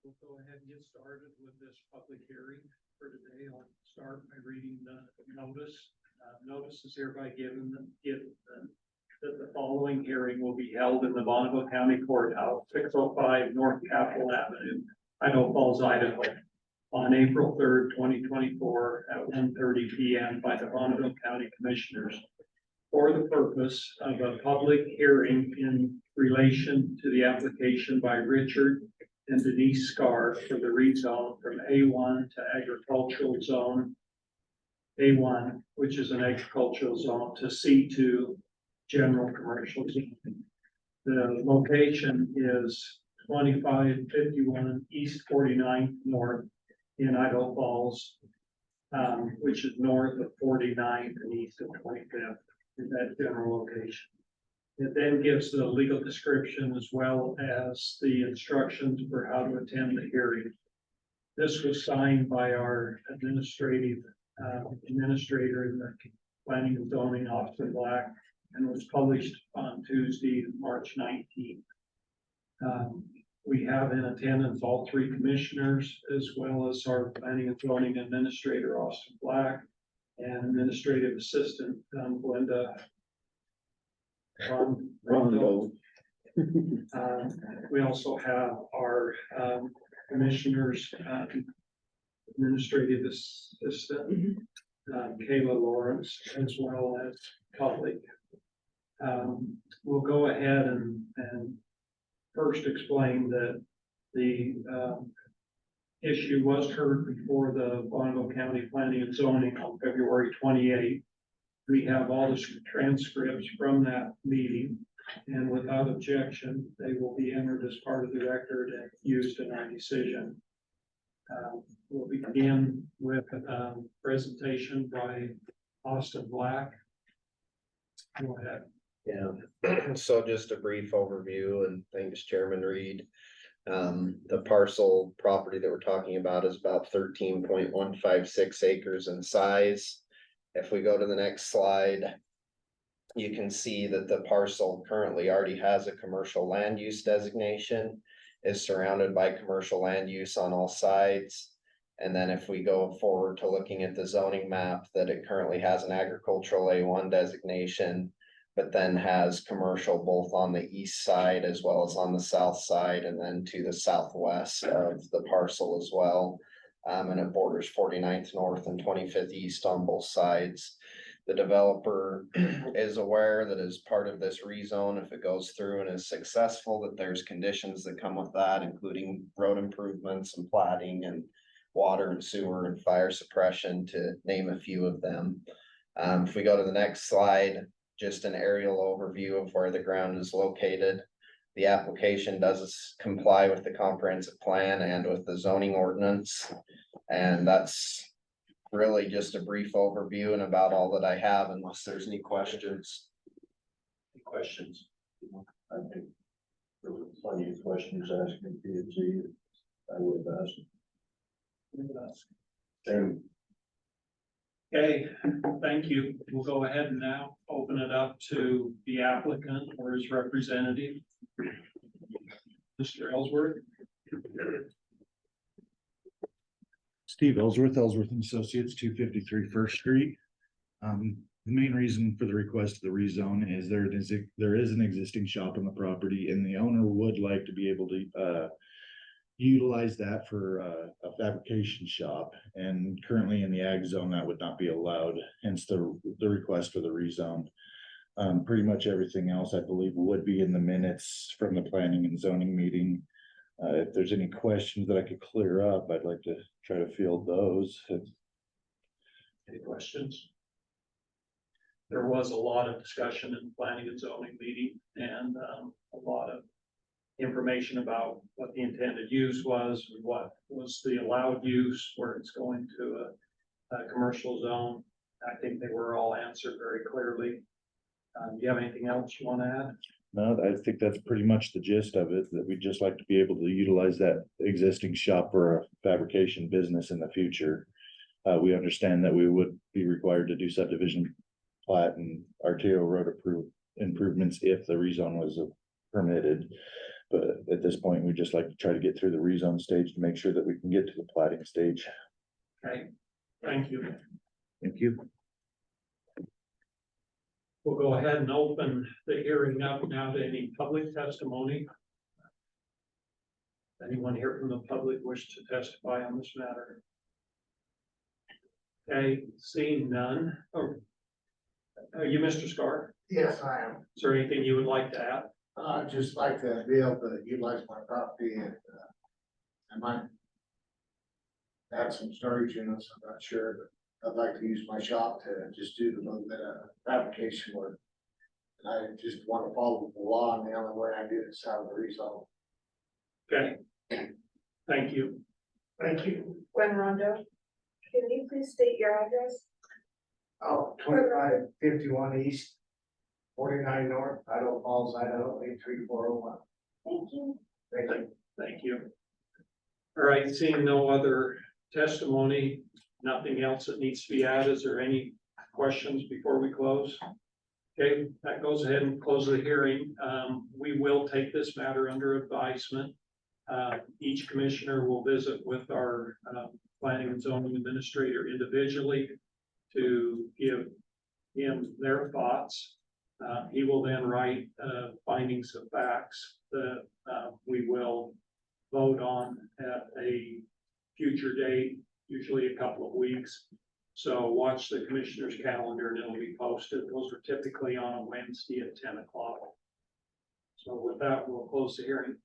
We'll go ahead and get started with this public hearing for today. I'll start by reading the notice. Notice is hereby given that the following hearing will be held in the Bonneville County Courthouse, 605 North Capitol Avenue, Idaho Falls, Idaho, on April 3rd, 2024 at 1:30 p.m. by the Bonneville County Commissioners for the purpose of a public hearing in relation to the application by Richard and Denise Skaar for the rezone from A1 to agricultural zone A1, which is an agricultural zone, to C2 general commercial zone. The location is 2551 East 49th North in Idaho Falls, which is north of 49th and east of 25th in that general location. It then gives the legal description as well as the instructions for how to attend the hearing. This was signed by our administrator in the Planning and Zoning, Austin Black, and was published on Tuesday, March 19th. We have in attendance all three commissioners, as well as our Planning and Zoning Administrator, Austin Black, and Administrative Assistant, Glenda Rondo. We also have our commissioners, Administrative Assistant, Kayla Lawrence, as well as colleague. We'll go ahead and first explain that the issue was heard before the Bonneville County Planning and Zoning on February 28th. We have all the transcripts from that meeting, and without objection, they will be entered as part of the record and used in our decision. We'll begin with a presentation by Austin Black. Go ahead. Yeah, so just a brief overview, and thanks Chairman Reed. The parcel property that we're talking about is about 13.156 acres in size. If we go to the next slide, you can see that the parcel currently already has a commercial land use designation, is surrounded by commercial land use on all sides. And then if we go forward to looking at the zoning map, that it currently has an agricultural A1 designation, but then has commercial both on the east side as well as on the south side, and then to the southwest of the parcel as well. And it borders 49th North and 25th East on both sides. The developer is aware that as part of this rezone, if it goes through and is successful, that there's conditions that come with that, including road improvements and plating and water and sewer and fire suppression, to name a few of them. If we go to the next slide, just an aerial overview of where the ground is located. The application does comply with the comprehensive plan and with the zoning ordinance. And that's really just a brief overview and about all that I have, unless there's any questions. Any questions? I think there were plenty of questions asked in P&Z. I would ask. Okay, thank you. We'll go ahead and now open it up to the applicant or his representative, Mr. Ellsworth. Steve Ellsworth, Ellsworth and Associates, 253 First Street. The main reason for the request of the rezone is there is an existing shop on the property, and the owner would like to be able to utilize that for a fabrication shop. And currently in the ag zone, that would not be allowed, hence the request for the rezone. Pretty much everything else, I believe, would be in the minutes from the planning and zoning meeting. If there's any questions that I could clear up, I'd like to try to field those. Any questions? There was a lot of discussion in the planning and zoning meeting, and a lot of information about what the intended use was, what was the allowed use, where it's going to a commercial zone. I think they were all answered very clearly. Do you have anything else you want to add? No, I think that's pretty much the gist of it, that we'd just like to be able to utilize that existing shop for a fabrication business in the future. We understand that we would be required to do subdivision plat and arterial road improvements if the rezone was permitted. But at this point, we just like to try to get through the rezone stage to make sure that we can get to the plating stage. Okay, thank you. Thank you. We'll go ahead and open the hearing up now to any public testimony. Anyone here from the public wish to testify on this matter? Okay, seeing none. Oh, are you Mr. Skaar? Yes, I am. Is there anything you would like to add? I'd just like to be able to utilize my property and I might add some storage units, I'm not sure, but I'd like to use my shop to just do a little bit of fabrication work. And I just want to follow the law, and the only way I do it is have the rezone. Okay, thank you. Thank you. Gwen Rondo, can you please state your address? Oh, 2551 East, 49 North, Idaho Falls, Idaho, 83401. Thank you. Thank you. Thank you. All right, seeing no other testimony, nothing else that needs to be added, is there any questions before we close? Okay, that goes ahead and close the hearing. We will take this matter under advisement. Each commissioner will visit with our planning and zoning administrator individually to give him their thoughts. He will then write findings of facts that we will vote on at a future date, usually a couple of weeks. So watch the commissioner's calendar and it'll be posted. Those are typically on a Wednesday at 10 o'clock. So with that, we'll close the hearing.